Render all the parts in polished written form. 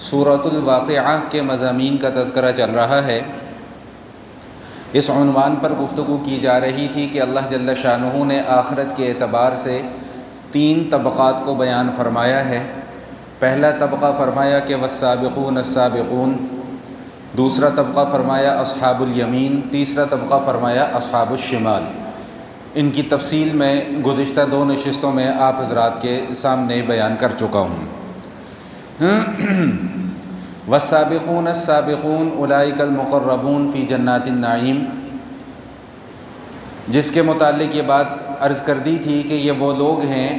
سورۃ الواقعہ کے مضامین کا تذکرہ چل رہا ہے۔ اس عنوان پر گفتگو کی جا رہی تھی کہ اللہ جل شانہ نے آخرت کے اعتبار سے 3 طبقات کو بیان فرمایا ہے۔ پہلا طبقہ فرمایا کہ والسابقون السابقون، دوسرا طبقہ فرمایا اصحاب الیمین، تیسرا طبقہ فرمایا اصحاب الشمال۔ ان کی تفصیل میں گزشتہ 2 نشستوں میں آپ حضرات کے سامنے بیان کر چکا ہوں۔ والسابقون السابقون اولئک المقربون فی جنات النعیم، جس کے متعلق یہ بات عرض کر دی تھی کہ یہ وہ لوگ ہیں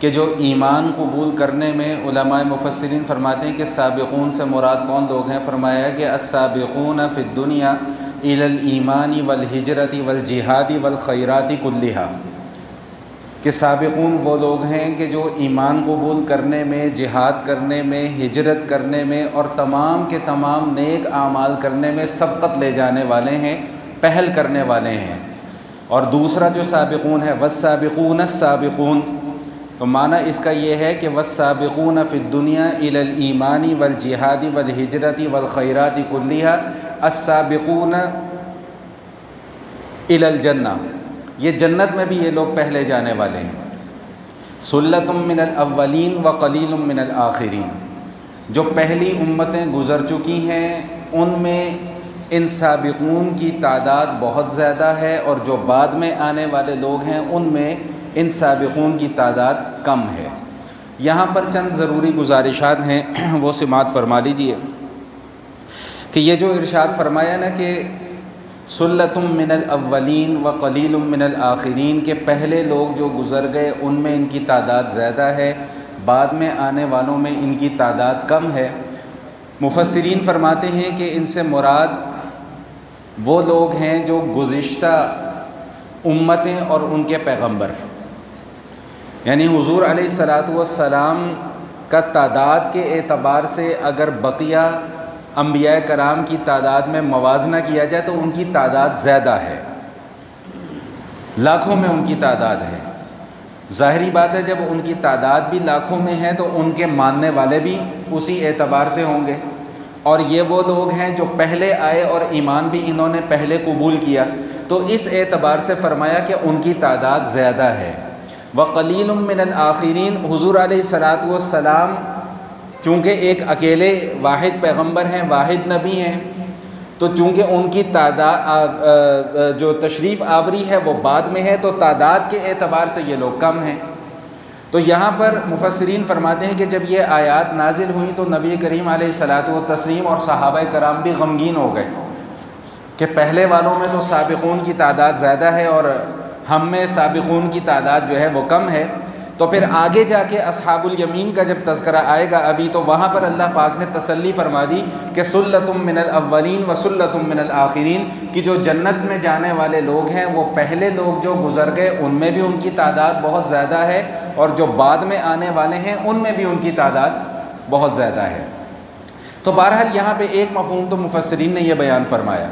کہ جو ایمان قبول کرنے میں علماء مفسرین فرماتے ہیں کہ سابقون سے مراد کون لوگ ہیں۔ فرمایا کہ السابقون فی الدنیا الی الایمان والہجرت والجہاد والخیرات کلھا، کہ سابقون وہ لوگ ہیں کہ جو ایمان قبول کرنے میں، جہاد کرنے میں، ہجرت کرنے میں اور تمام کے تمام نیک اعمال کرنے میں سبقت لے جانے والے ہیں، پہل کرنے والے ہیں۔ اور دوسرا جو سابقون ہے والسابقون السابقون، تو معنی اس کا یہ ہے کہ والسابقون فی الدنیا الی الایمان والجہاد والہجرت والخیرات کلھا السابقون الی الجنہ، یہ جنت میں بھی یہ لوگ پہلے جانے والے ہیں۔ سلۃ من الاولین وقلیل من الآخرین، جو پہلی امتیں گزر چکی ہیں ان میں ان سابقون کی تعداد بہت زیادہ ہے، اور جو بعد میں آنے والے لوگ ہیں ان میں ان سابقون کی تعداد کم ہے۔ یہاں پر چند ضروری گزارشات ہیں، وہ سماعت فرما لیجئے کہ یہ جو ارشاد فرمایا نا کہ سلۃ من الاولین وقلیل من الآخرین، کے پہلے لوگ جو گزر گئے ان میں ان کی تعداد زیادہ ہے، بعد میں آنے والوں میں ان کی تعداد کم ہے۔ مفسرین فرماتے ہیں کہ ان سے مراد وہ لوگ ہیں جو گزشتہ امتیں اور ان کے پیغمبر ہیں، یعنی حضور علیہ الصلاۃ والسلام کا تعداد کے اعتبار سے اگر بقیہ انبیاء کرام کی تعداد میں موازنہ کیا جائے تو ان کی تعداد زیادہ ہے، لاکھوں میں ان کی تعداد ہے۔ ظاہری بات ہے جب ان کی تعداد بھی لاکھوں میں ہے تو ان کے ماننے والے بھی اسی اعتبار سے ہوں گے، اور یہ وہ لوگ ہیں جو پہلے آئے اور ایمان بھی انہوں نے پہلے قبول کیا، تو اس اعتبار سے فرمایا کہ ان کی تعداد زیادہ ہے۔ وقلیل من الآخرین، حضور علیہ الصلاۃ والسلام چونکہ ایک اکیلے واحد پیغمبر ہیں، واحد نبی ہیں، تو چونکہ ان کی تعداد جو تشریف آوری ہے وہ بعد میں ہے، تو تعداد کے اعتبار سے یہ لوگ کم ہیں۔ تو یہاں پر مفسرین فرماتے ہیں کہ جب یہ آیات نازل ہوئیں تو نبی کریم علیہ الصلاۃ والتسلیم اور صحابہ کرام بھی غمگین ہو گئے کہ پہلے والوں میں تو سابقون کی تعداد زیادہ ہے اور ہم میں سابقون کی تعداد جو ہے وہ کم ہے۔ تو پھر آگے جا کے اصحاب الیمین کا جب تذکرہ آئے گا ابھی، تو وہاں پر اللہ پاک نے تسلی فرما دی کہ سلۃ من الاولین و سلۃ من الآخرین، کہ جو جنت میں جانے والے لوگ ہیں وہ پہلے لوگ جو گزر گئے ان میں بھی ان کی تعداد بہت زیادہ ہے، اور جو بعد میں آنے والے ہیں ان میں بھی ان کی تعداد بہت زیادہ ہے۔ تو بہرحال یہاں پہ ایک مفہوم تو مفسرین نے یہ بیان فرمایا۔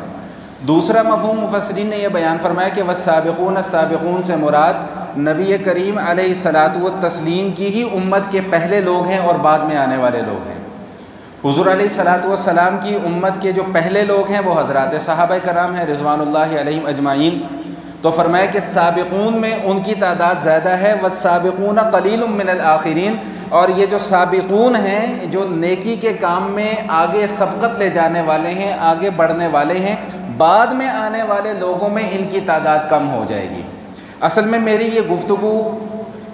دوسرا مفہوم مفسرین نے یہ بیان فرمایا کہ والسابقون السابقون سے مراد نبی کریم علیہ الصلاۃ والتسلیم کی ہی امت کے پہلے لوگ ہیں اور بعد میں آنے والے لوگ ہیں۔ حضور علیہ الصلاۃ والسلام کی امت کے جو پہلے لوگ ہیں وہ حضرات صحابہ کرام ہیں رضوان اللہ علیہم اجمعین، تو فرمایا کہ سابقون میں ان کی تعداد زیادہ ہے، والسابقون قلیل من الآخرین، اور یہ جو سابقون ہیں جو نیکی کے کام میں آگے سبقت لے جانے والے ہیں، آگے بڑھنے والے ہیں، بعد میں آنے والے لوگوں میں ان کی تعداد کم ہو جائے گی۔ اصل میں میری یہ گفتگو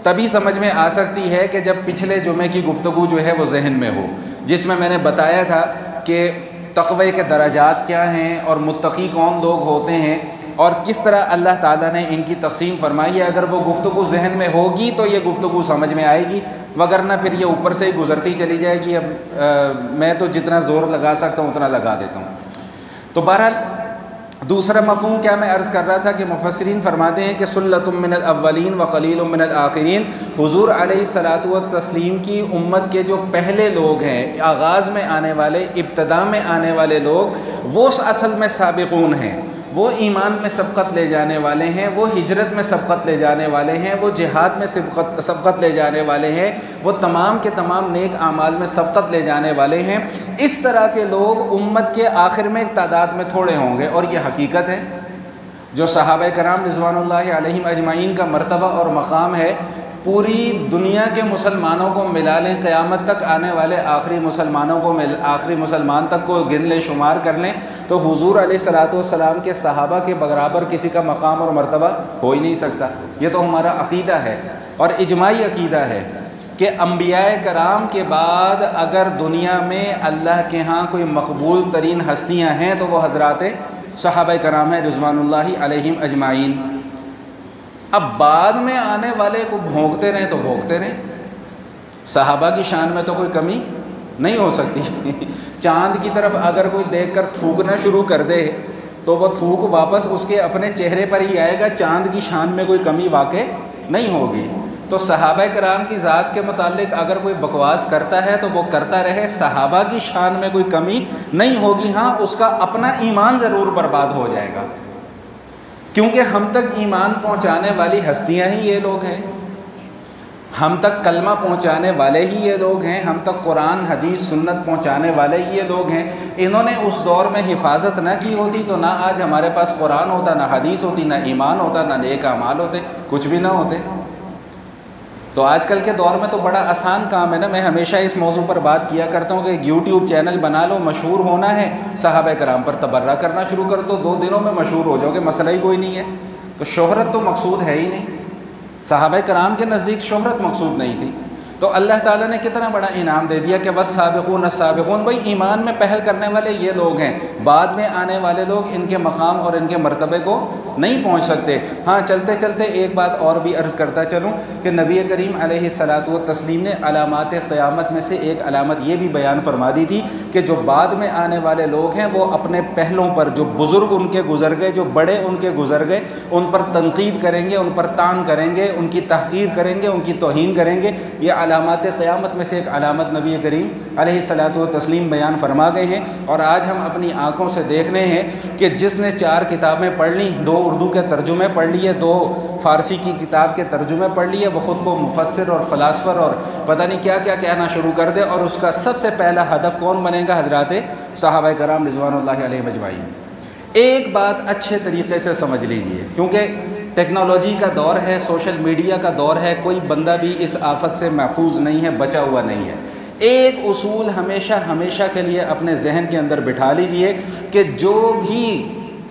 تبھی سمجھ میں آ سکتی ہے کہ جب پچھلے جمعے کی گفتگو جو ہے وہ ذہن میں ہو، جس میں نے بتایا تھا کہ تقوی کے درجات کیا ہیں اور متقی کون لوگ ہوتے ہیں، اور کس طرح اللہ تعالیٰ نے ان کی تقسیم فرمائی ہے۔ اگر وہ گفتگو ذہن میں ہوگی تو یہ گفتگو سمجھ میں آئے گی، وگرنہ پھر یہ اوپر سے ہی گزرتی چلی جائے گی۔ اب میں تو جتنا زور لگا سکتا ہوں اتنا لگا دیتا ہوں۔ تو بہرحال دوسرا مفہوم کیا میں عرض کر رہا تھا کہ مفسرین فرماتے ہیں کہ سلۃ من الاولین وقلیل من الآخرین، حضور علیہ الصلاۃ والتسلیم کی امت کے جو پہلے لوگ ہیں، آغاز میں آنے والے، ابتدا میں آنے والے لوگ، وہ اصل میں سابقون ہیں، وہ ایمان میں سبقت لے جانے والے ہیں، وہ ہجرت میں سبقت لے جانے والے ہیں، وہ جہاد میں سبقت لے جانے والے ہیں، وہ تمام کے تمام نیک اعمال میں سبقت لے جانے والے ہیں۔ اس طرح کے لوگ امت کے آخر میں ایک تعداد میں تھوڑے ہوں گے، اور یہ حقیقت ہے۔ جو صحابہ کرام رضوان اللہ علیہم اجمعین کا مرتبہ اور مقام ہے، پوری دنیا کے مسلمانوں کو ملا لیں، قیامت تک آنے والے آخری مسلمان تک کو گن لیں، شمار کر لیں، تو حضور علیہ الصلوۃ والسلام کے صحابہ کے برابر کسی کا مقام اور مرتبہ ہو ہی نہیں سکتا۔ یہ تو ہمارا عقیدہ ہے اور اجماعی عقیدہ ہے کہ انبیاء کرام کے بعد اگر دنیا میں اللہ کے ہاں کوئی مقبول ترین ہستیاں ہیں تو وہ حضرات صحابہ کرام ہیں رضوان اللہ علیہم اجمعین۔ اب بعد میں آنے والے کو بھونکتے رہیں تو بھونکتے رہیں، صحابہ کی شان میں تو کوئی کمی نہیں ہو سکتی۔ چاند کی طرف اگر کوئی دیکھ کر تھوکنا شروع کر دے تو وہ تھوک واپس اس کے اپنے چہرے پر ہی آئے گا، چاند کی شان میں کوئی کمی واقع نہیں ہوگی۔ تو صحابہ کرام کی ذات کے متعلق اگر کوئی بکواس کرتا ہے تو وہ کرتا رہے، صحابہ کی شان میں کوئی کمی نہیں ہوگی۔ ہاں، اس کا اپنا ایمان ضرور برباد ہو جائے گا، کیونکہ ہم تک ایمان پہنچانے والی ہستیاں ہی یہ لوگ ہیں، ہم تک کلمہ پہنچانے والے ہی یہ لوگ ہیں، ہم تک قرآن حدیث سنت پہنچانے والے ہی یہ لوگ ہیں۔ انہوں نے اس دور میں حفاظت نہ کی ہوتی تو نہ آج ہمارے پاس قرآن ہوتا، نہ حدیث ہوتی، نہ ایمان ہوتا، نہ نیک اعمال ہوتے، کچھ بھی نہ ہوتے۔ تو آج کل کے دور میں تو بڑا آسان کام ہے نا، میں ہمیشہ اس موضوع پر بات کیا کرتا ہوں کہ یوٹیوب چینل بنا لو، مشہور ہونا ہے، صحابہ کرام پر تبرہ کرنا شروع کر دو، 2 دنوں میں مشہور ہو جاؤ گے، مسئلہ ہی کوئی نہیں ہے۔ تو شہرت تو مقصود ہے ہی نہیں، صحابہ کرام کے نزدیک شہرت مقصود نہیں تھی۔ تو اللہ تعالیٰ نے کتنا بڑا انعام دے دیا کہ والسابقون السابقون، بھائی ایمان میں پہل کرنے والے یہ لوگ ہیں، بعد میں آنے والے لوگ ان کے مقام اور ان کے مرتبے کو نہیں پہنچ سکتے۔ ہاں، چلتے چلتے ایک بات اور بھی عرض کرتا چلوں کہ نبی کریم علیہ الصلوۃ والتسلیم نے علامات قیامت میں سے ایک علامت یہ بھی بیان فرما دی تھی کہ جو بعد میں آنے والے لوگ ہیں وہ اپنے پہلوں پر، جو بزرگ ان کے گزر گئے، جو بڑے ان کے گزر گئے، ان پر تنقید کریں گے، ان پر طعن کریں گے، ان کی تحقیر کریں گے، ان کی توہین کریں گے۔ یہ علامات قیامت میں سے ایک علامت نبی کریم علیہ الصلوۃ والتسلیم بیان فرما گئے ہیں، اور آج ہم اپنی آنکھوں سے دیکھ رہے ہیں کہ جس نے 4 کتابیں پڑھ لیں، 2 اردو کے ترجمے پڑھ لیے، 2 فارسی کی کتاب کے ترجمے پڑھ لیے، وہ خود کو مفسر اور فلاسفر اور پتہ نہیں کیا کیا کہنا شروع کر دے، اور اس کا سب سے پہلا ہدف کون بنے گا؟ حضرات صحابہ کرام رضوان اللہ علیہم اجمعین۔ ایک بات اچھے طریقے سے سمجھ لیجئے، کیونکہ ٹیکنالوجی کا دور ہے، سوشل میڈیا کا دور ہے، کوئی بندہ بھی اس آفت سے محفوظ نہیں ہے، بچا ہوا نہیں ہے۔ ایک اصول ہمیشہ کے لیے اپنے ذہن کے اندر بٹھا لیجئے کہ جو بھی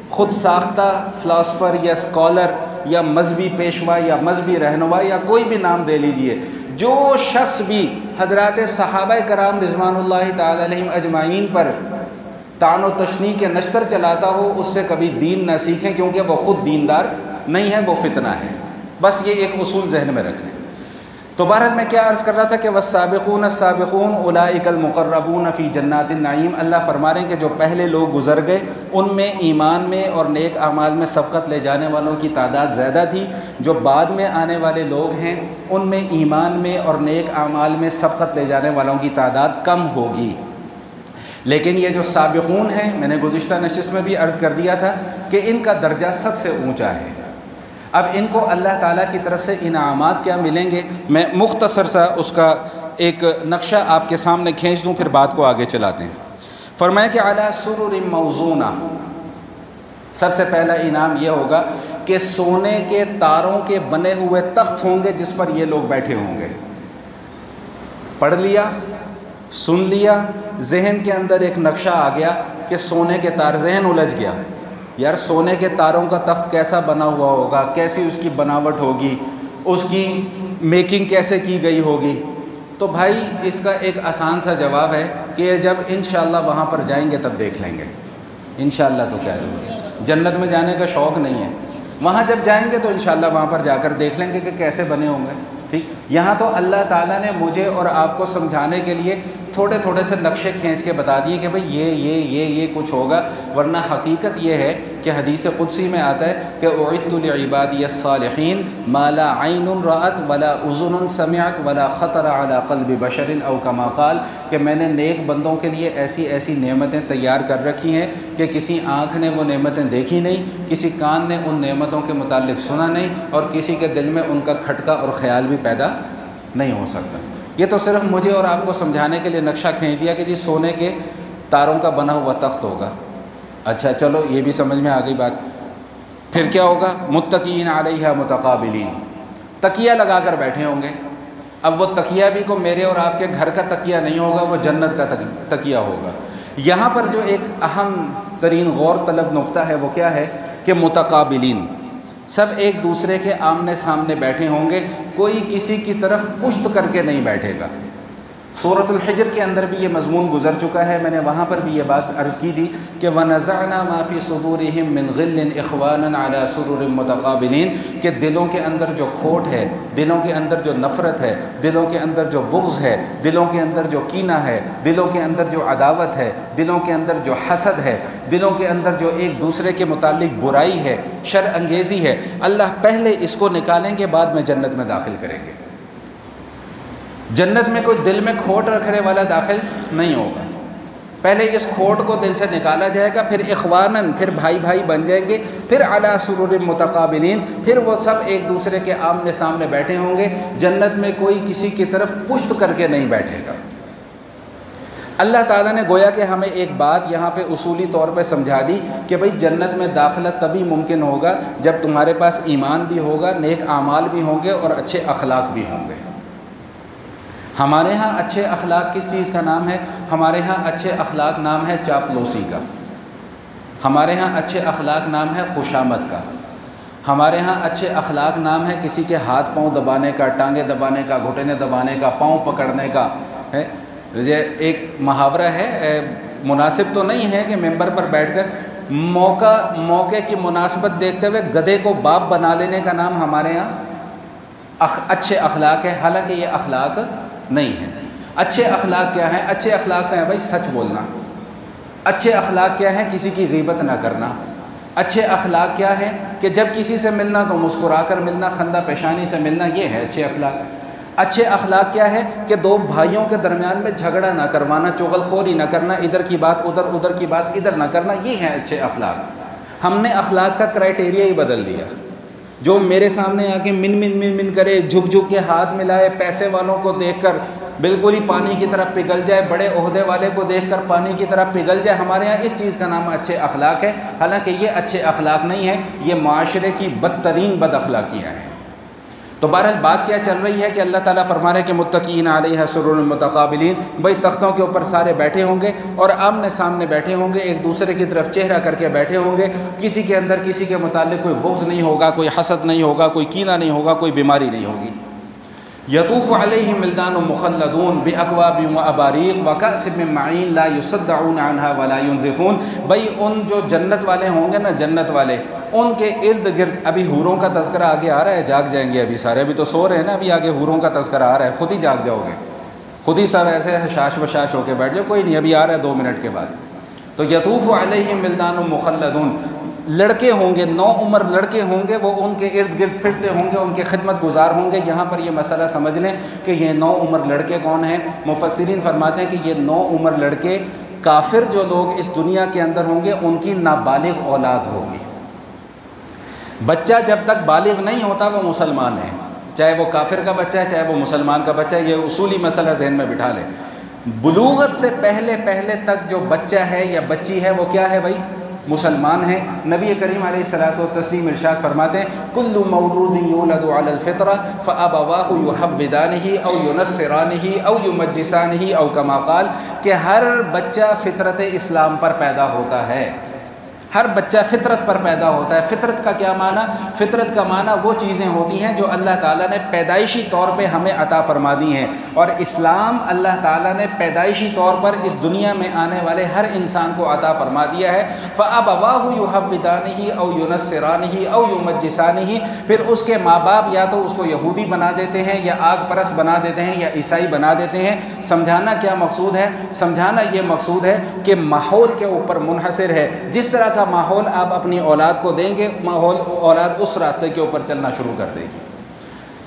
خود ساختہ فلاسفر یا اسکالر یا مذہبی پیشوا یا مذہبی رہنما یا کوئی بھی نام دے لیجئے، جو شخص بھی حضرات صحابہ کرام رضوان اللہ تعالی علیہم اجمعین پر طعن و تشنیع کے نشتر چلاتا ہو، اس سے کبھی دین نہ سیکھیں، کیونکہ وہ خود دیندار نہیں ہے، وہ فتنہ ہے۔ بس یہ ایک اصول ذہن میں رکھ لیں۔ تو بہرحال میں کیا عرض کر رہا تھا کہ والسابقون السابقون اولئک المقربون فی جنات النعیم، اللہ فرما رہے ہیں کہ جو پہلے لوگ گزر گئے ان میں ایمان میں اور نیک اعمال میں سبقت لے جانے والوں کی تعداد زیادہ تھی، جو بعد میں آنے والے لوگ ہیں ان میں ایمان میں اور نیک اعمال میں سبقت لے جانے والوں کی تعداد کم ہوگی۔ لیکن یہ جو سابقون ہیں، میں نے گزشتہ نشست میں بھی عرض کر دیا تھا کہ ان کا درجہ سب سے اونچا ہے۔ اب ان کو اللہ تعالیٰ کی طرف سے انعامات کیا ملیں گے، میں مختصر سا اس کا ایک نقشہ آپ کے سامنے کھینچ دوں، پھر بات کو آگے چلاتے ہیں۔ فرمایا کہ علی سرر موضونہ، سب سے پہلا انعام یہ ہوگا کہ سونے کے تاروں کے بنے ہوئے تخت ہوں گے جس پر یہ لوگ بیٹھے ہوں گے۔ پڑھ لیا، سن لیا، ذہن کے اندر ایک نقشہ آ گیا کہ سونے کے تار، ذہن الجھ گیا، یار سونے کے تاروں کا تخت کیسا بنا ہوا ہوگا، کیسی اس کی بناوٹ ہوگی، اس کی میکنگ کیسے کی گئی ہوگی۔ تو بھائی اس کا ایک آسان سا جواب ہے کہ جب انشاءاللہ وہاں پر جائیں گے تب دیکھ لیں گے۔ انشاءاللہ تو کیا ہے، جنت میں جانے کا شوق نہیں ہے، وہاں جب جائیں گے تو انشاءاللہ وہاں پر جا کر دیکھ لیں گے کہ کیسے بنے ہوں گے۔ ٹھیک، یہاں تو اللہ تعالیٰ نے مجھے اور آپ کو سمجھانے کے لیے تھوڑے تھوڑے سے نقشے کھینچ کے بتا دیے کہ بھئی یہ کچھ ہوگا، ورنہ حقیقت یہ ہے کہ حدیث قدسی میں آتا ہے کہ اعدت لعبادی الصالحین ما لا عین رأت ولا اذن سمعت ولا خطر علی قلب بشر او کما قال، کہ میں نے نیک بندوں کے لیے ایسی ایسی نعمتیں تیار کر رکھی ہیں کہ کسی آنکھ نے وہ نعمتیں دیکھی نہیں، کسی کان نے ان نعمتوں کے متعلق سنا نہیں، اور کسی کے دل میں ان کا کھٹکا اور خیال بھی پیدا نہیں ہو سکتا۔ یہ تو صرف مجھے اور آپ کو سمجھانے کے لیے نقشہ کھینچ دیا کہ جی سونے کے تاروں کا بنا ہوا تخت ہوگا۔ اچھا چلو یہ بھی سمجھ میں آ گئی بات۔ پھر کیا ہوگا؟ متقین علیہا متقابلین، تکیہ لگا کر بیٹھے ہوں گے۔ اب وہ تکیہ بھی کو میرے اور آپ کے گھر کا تکیہ نہیں ہوگا، وہ جنت کا تکیہ ہوگا۔ یہاں پر جو ایک اہم ترین غور طلب نقطہ ہے وہ کیا ہے کہ متقابلین، سب ایک دوسرے کے آمنے سامنے بیٹھے ہوں گے، کوئی کسی کی طرف پشت کر کے نہیں بیٹھے گا۔ سورۃ الحجر کے اندر بھی یہ مضمون گزر چکا ہے، میں نے وہاں پر بھی یہ بات عرض کی تھی کہ وَنَزَعْنَا مَا فِي صُدُورِهِم مِّن غِلٍّ إِخْوَانًا عَلَى سُرُرٍ مُتَقَابِلِينَ، کہ دلوں کے اندر جو کھوٹ ہے، دلوں کے اندر جو نفرت ہے، دلوں کے اندر جو بغض ہے، دلوں کے اندر جو کینہ ہے، دلوں کے اندر جو عداوت ہے، دلوں کے اندر جو حسد ہے، دلوں کے اندر جو ایک دوسرے کے متعلق برائی ہے، شر انگیزی ہے، اللہ پہلے اس کو نکالیں گے، بعد میں جنت میں داخل کریں گے۔ جنت میں کوئی دل میں کھوٹ رکھنے والا داخل نہیں ہوگا، پہلے اس کھوٹ کو دل سے نکالا جائے گا، پھر اخواناً، پھر بھائی بھائی بن جائیں گے، پھر علی سرر متقابلین، پھر وہ سب ایک دوسرے کے آمنے سامنے بیٹھے ہوں گے۔ جنت میں کوئی کسی کی طرف پشت کر کے نہیں بیٹھے گا۔ اللہ تعالیٰ نے گویا کہ ہمیں ایک بات یہاں پہ اصولی طور پہ سمجھا دی کہ بھئی جنت میں داخلہ تبھی ممکن ہوگا جب تمہارے پاس ایمان بھی ہوگا، نیک اعمال بھی ہوں گے اور اچھے اخلاق بھی ہوں گے۔ ہمارے ہاں اچھے اخلاق کس چیز کا نام ہے؟ ہمارے ہاں اچھے اخلاق نام ہے چاپلوسی کا، ہمارے ہاں اچھے اخلاق نام ہے خوشامد کا، ہمارے ہاں اچھے اخلاق نام ہے کسی کے ہاتھ پاؤں دبانے کا، ٹانگیں دبانے کا، گھٹنے دبانے کا، پاؤں پکڑنے کا ہے۔ یہ ایک محاورہ ہے، مناسب تو نہیں ہے کہ ممبر پر بیٹھ کر موقع کی مناسبت دیکھتے ہوئے گدھے کو باپ بنا لینے کا نام ہمارے ہاں اچھے اخلاق ہے، حالانکہ یہ اخلاق نہیں ہے۔ اچھے اخلاق کیا ہیں؟ اچھے اخلاق کیا ہیں بھائی؟ سچ بولنا۔ اچھے اخلاق کیا ہیں؟ کسی کی غیبت نہ کرنا۔ اچھے اخلاق کیا ہیں؟ کہ جب کسی سے ملنا تو مسکرا کر ملنا، خندہ پیشانی سے ملنا، یہ ہے اچھے اخلاق۔ اچھے اخلاق کیا ہے؟ کہ دو بھائیوں کے درمیان میں جھگڑا نہ کروانا، چغل خوری نہ کرنا، ادھر کی بات ادھر، ادھر کی بات ادھر نہ کرنا، یہ ہے اچھے اخلاق۔ ہم نے اخلاق کا کرائٹیریا ہی بدل دیا۔ جو میرے سامنے آ کے من کرے، جھک جھک کے ہاتھ ملائے، پیسے والوں کو دیکھ کر بالکل ہی پانی کی طرف پگھل جائے، بڑے عہدے والے کو دیکھ کر پانی کی طرف پگھل جائے، ہمارے ہاں اس چیز کا نام اچھے اخلاق ہے، حالانکہ یہ اچھے اخلاق نہیں ہے، یہ معاشرے کی بدترین بد اخلاقیاں ہیں۔ تو بہرحال بات کیا چل رہی ہے کہ اللہ تعالیٰ فرما رہے ہیں کہ متقین علیہا سرر متقابلین، بھائی تختوں کے اوپر سارے بیٹھے ہوں گے اور آمنے سامنے بیٹھے ہوں گے، ایک دوسرے کی طرف چہرہ کر کے بیٹھے ہوں گے، کسی کے اندر کسی کے متعلق کوئی بغض نہیں ہوگا، کوئی حسد نہیں ہوگا، کوئی کینہ نہیں ہوگا، کوئی بیماری نہیں ہوگی۔ یطوف علیہم ولدان مخلدون باکواب واباریق وکأس من معین لا یصدعون عنہا ولا ینزفون، بھائی ان جو جنت والے ہوں گے نا، جنت والے، ان کے ارد گرد ابھی حوروں کا تذکرہ آگے آ رہا ہے، جاگ جائیں گے ابھی سارے، ابھی تو سو رہے ہیں نا، ابھی آگے حوروں کا تذکرہ آ رہا ہے، خود ہی جاگ جاؤ گے، خود ہی سب ایسے شاش بشاش ہو کے بیٹھ جاؤ، کوئی نہیں ابھی آ رہا ہے 2 منٹ کے بعد۔ تو یطوف علیہم ولدان مخلدون، لڑکے ہوں گے، 9 عمر لڑکے ہوں گے، وہ ان کے ارد گرد پھرتے ہوں گے، ان کے خدمت گزار ہوں گے۔ یہاں پر یہ مسئلہ سمجھ لیں کہ یہ 9 عمر لڑکے کون ہیں؟ مفسرین فرماتے ہیں کہ یہ 9 عمر لڑکے کافر جو لوگ اس دنیا کے اندر ہوں گے ان کی نابالغ اولاد ہوگی۔ بچہ جب تک بالغ نہیں ہوتا وہ مسلمان ہے، چاہے وہ کافر کا بچہ ہے چاہے وہ مسلمان کا بچہ ہے، یہ اصولی مسئلہ ذہن میں بٹھا لیں۔ بلوغت سے پہلے تک جو بچہ ہے یا بچی ہے وہ کیا ہے بھائی؟ مسلمان ہیں۔ نبی کریم علیہ الصلوۃ والتسلیم ارشاد فرماتے ہیں کل مولود یولد علی الفطرہ فابواہ یحودانہ او ینصرانہ او یمجسانہ او کما قال، کہ ہر بچہ فطرت اسلام پر پیدا ہوتا ہے، ہر بچہ فطرت پر پیدا ہوتا ہے۔ فطرت کا کیا معنی؟ فطرت کا معنی وہ چیزیں ہوتی ہیں جو اللہ تعالیٰ نے پیدائشی طور پہ ہمیں عطا فرما دی ہیں، اور اسلام اللہ تعالیٰ نے پیدائشی طور پر اس دنیا میں آنے والے ہر انسان کو عطا فرما دیا ہے۔ فَأَبَوَاهُ يُحَوِّدَانِهِ أَوْ يُنَصِّرَانِهِ أَوْ يُمَجِّسَانِهِ، پھر اس کے ماں باپ یا تو اس کو یہودی بنا دیتے ہیں یا آگ پرست بنا دیتے ہیں یا عیسائی بنا دیتے ہیں۔ سمجھانا کیا مقصود ہے؟ سمجھانا یہ مقصود ہے کہ ماحول کے اوپر منحصر ہے، جس طرح کا ماحول آپ اپنی اولاد کو دیں گے، اولاد اس راستے کے اوپر چلنا شروع کر دے گی۔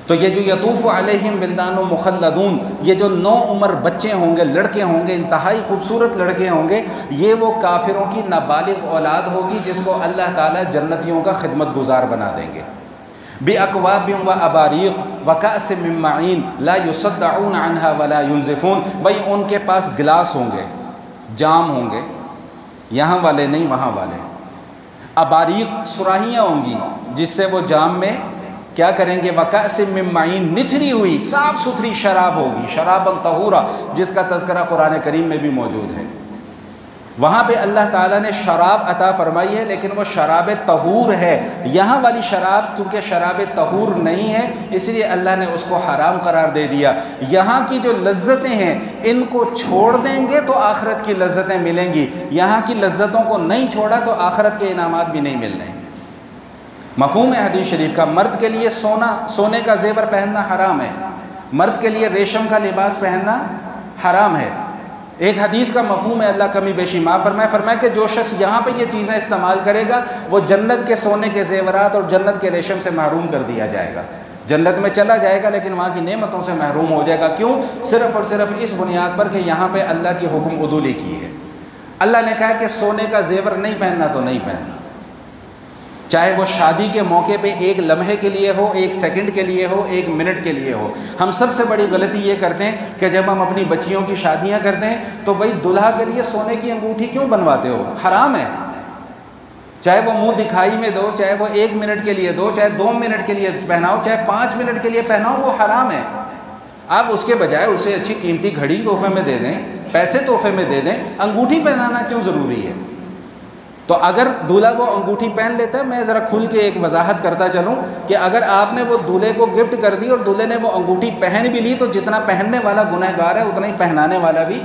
تو یہ جو یطوف علیہم ولدان مخلدون، یہ جو نو عمر بچے ہوں گے، لڑکے ہوں گے، انتہائی خوبصورت لڑکے ہوں گے، یہ وہ کافروں کی نابالغ اولاد ہوگی جس کو اللہ تعالیٰ جنتیوں کا خدمت گزار بنا دیں گے۔ بِأَكْوَابٍ وَأَبَارِيقٍ وَكَأْسٍ مِّن مَّعِينٍ لَا يُصَدَّعُونَ عَنْهَا وَلَا يُنزِفُونَ، بھائی ان کے پاس گلاس ہوں گے، جام ہوں گے، یہاں والے نہیں وہاں والے۔ اباریق سراہیاں ہوں گی جس سے وہ جام میں کیا کریں گے؟ وَكَأْسٍ مِّن مَّعِينٍ، نتھری ہوئی صاف ستھری شراب ہوگی، شرابًا طہورا، جس کا تذکرہ قرآن کریم میں بھی موجود ہے۔ وہاں پہ اللہ تعالیٰ نے شراب عطا فرمائی ہے، لیکن وہ شراب طہور ہے۔ یہاں والی شراب چونکہ شراب طہور نہیں ہے، اس لیے اللہ نے اس کو حرام قرار دے دیا۔ یہاں کی جو لذتیں ہیں ان کو چھوڑ دیں گے تو آخرت کی لذتیں ملیں گی، یہاں کی لذتوں کو نہیں چھوڑا تو آخرت کے انعامات بھی نہیں مل رہے ہیں۔ مفہوم ہے حدیث شریف کا، مرد کے لیے سونے کا زیور پہننا حرام ہے، مرد کے لیے ریشم کا لباس پہننا حرام ہے۔ ایک حدیث کا مفہوم ہے، اللہ کمی بیشی معاف فرمائے، فرمایا کہ جو شخص یہاں پہ یہ چیزیں استعمال کرے گا وہ جنت کے سونے کے زیورات اور جنت کے ریشم سے محروم کر دیا جائے گا۔ جنت میں چلا جائے گا لیکن وہاں کی نعمتوں سے محروم ہو جائے گا۔ کیوں؟ صرف اور صرف اس بنیاد پر کہ یہاں پہ اللہ کی حکم عدولی کی ہے۔ اللہ نے کہا کہ سونے کا زیور نہیں پہننا تو نہیں پہننا، چاہے وہ شادی کے موقع پہ ایک لمحے کے لیے ہو، ایک سیکنڈ کے لیے ہو، ایک منٹ کے لیے ہو۔ ہم سب سے بڑی غلطی یہ کرتے ہیں کہ جب ہم اپنی بچیوں کی شادیاں کرتے ہیں تو بھائی دلہا کے لیے سونے کی انگوٹھی کیوں بنواتے ہو؟ حرام ہے، چاہے وہ منہ دکھائی میں دو، چاہے وہ 1 منٹ کے لیے دو، چاہے 2 منٹ کے لیے پہناؤ، چاہے 5 منٹ کے لیے پہناؤ، وہ حرام ہے۔ آپ اس کے بجائے اسے اچھی قیمتی گھڑی تحفے میں دے دیں، پیسے تحفے میں دے دیں، انگوٹھی پہنانا کیوں ضروری ہے؟ تو اگر دولہا وہ انگوٹھی پہن لیتا ہے، میں ذرا کھل کے ایک وضاحت کرتا چلوں کہ اگر آپ نے وہ دولہے کو گفٹ کر دی اور دولہے نے وہ انگوٹھی پہن بھی لی تو جتنا پہننے والا گنہگار ہے اتنا ہی پہنانے والا بھی